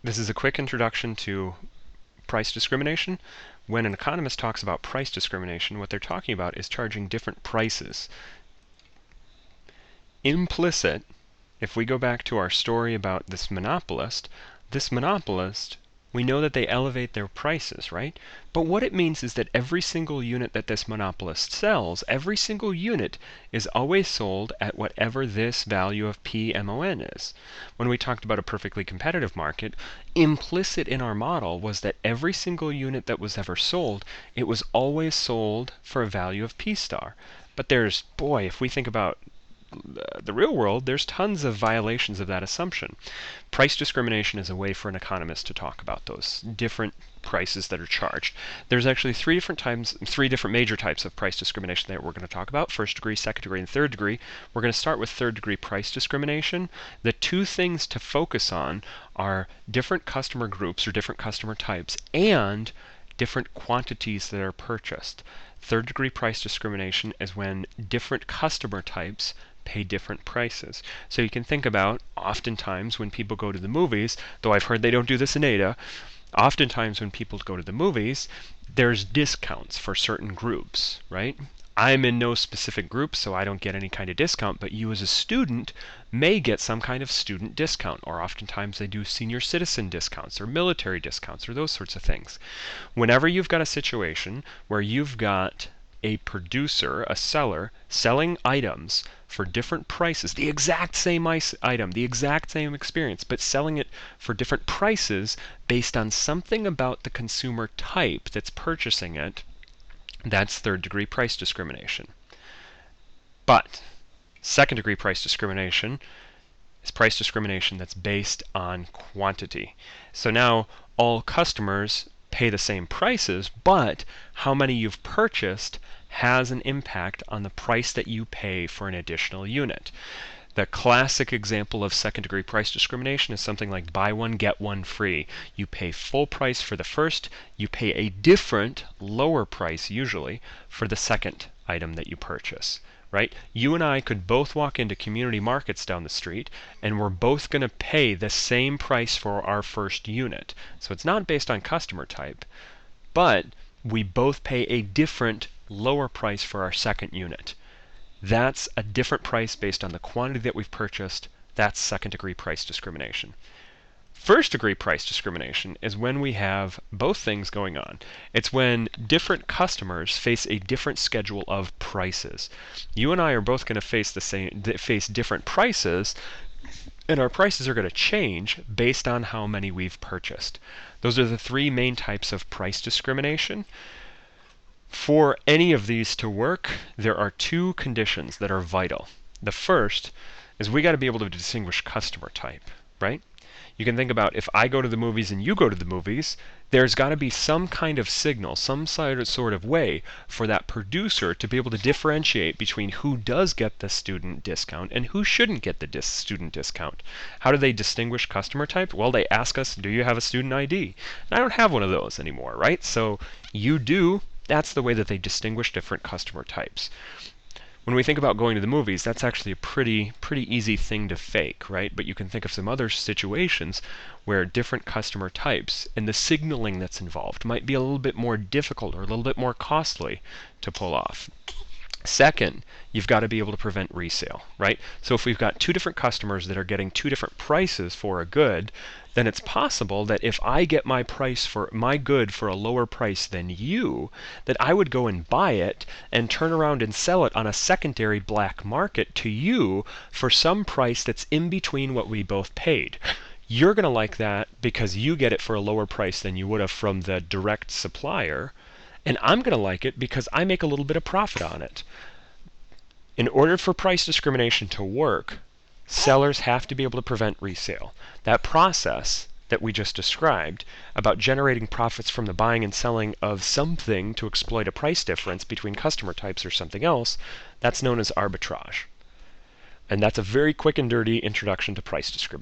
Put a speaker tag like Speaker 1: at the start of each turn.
Speaker 1: This is a quick introduction to price discrimination. When an economist talks about price discrimination, what they're talking about is charging different prices. Implicit, if we go back to our story about this monopolist, we know that they elevate their prices, right? But what it means is that every single unit that this monopolist sells, every single unit is always sold at whatever this value of PMON is. When we talked about a perfectly competitive market, implicit in our model was that every single unit that was ever sold, it was always sold for a value of P star. But if we think about the real world, there's tons of violations of that assumption. Price discrimination is a way for an economist to talk about those different prices that are charged. There's actually three different major types of price discrimination that we're going to talk about: first degree, second degree, and third degree. We're going to start with third degree price discrimination. The two things to focus on are different customer groups or different customer types and different quantities that are purchased. Third degree price discrimination is when different customer types pay different prices. So you can think about, oftentimes when people go to the movies, though I've heard they don't do this in Ada, oftentimes when people go to the movies, there's discounts for certain groups, right? I'm in no specific group, so I don't get any kind of discount, but you as a student may get some kind of student discount, or oftentimes they do senior citizen discounts or military discounts or those sorts of things. Whenever you've got a situation where you've got a producer, a seller, selling items for different prices, the exact same item, the exact same experience, but selling it for different prices based on something about the consumer type that's purchasing it, that's third degree price discrimination. But second degree price discrimination is price discrimination that's based on quantity. So now all customers pay the same prices, but how many you've purchased has an impact on the price that you pay for an additional unit. The classic example of second degree price discrimination is something like buy one, get one free. You pay full price for the first, you pay a different, lower price usually, for the second item that you purchase. Right? You and I could both walk into community markets down the street, and we're both going to pay the same price for our first unit. So it's not based on customer type, but we both pay a different, lower price for our second unit. That's a different price based on the quantity that we've purchased. That's second degree price discrimination. First degree price discrimination is when we have both things going on. It's when different customers face a different schedule of prices. You and I are both going to face different prices, and our prices are going to change based on how many we've purchased. Those are the three main types of price discrimination. For any of these to work, there are two conditions that are vital. The first is we got to be able to distinguish customer type, right? You can think about, if I go to the movies and you go to the movies, there's got to be some kind of signal, some sort of way for that producer to be able to differentiate between who does get the student discount and who shouldn't get the student discount. How do they distinguish customer type? Well, they ask us, do you have a student ID? And I don't have one of those anymore, right? So you do. That's the way that they distinguish different customer types. When we think about going to the movies, that's actually a pretty easy thing to fake, right? But you can think of some other situations where different customer types and the signaling that's involved might be a little bit more difficult or a little bit more costly to pull off. Second, you've got to be able to prevent resale, right? So if we've got two different customers that are getting two different prices for a good, then it's possible that if I get my price for my good for a lower price than you, that I would go and buy it and turn around and sell it on a secondary black market to you for some price that's in between what we both paid. You're going to like that because you get it for a lower price than you would have from the direct supplier. And I'm going to like it because I make a little bit of profit on it. In order for price discrimination to work, sellers have to be able to prevent resale. That process that we just described about generating profits from the buying and selling of something to exploit a price difference between customer types or something else, that's known as arbitrage. And that's a very quick and dirty introduction to price discrimination.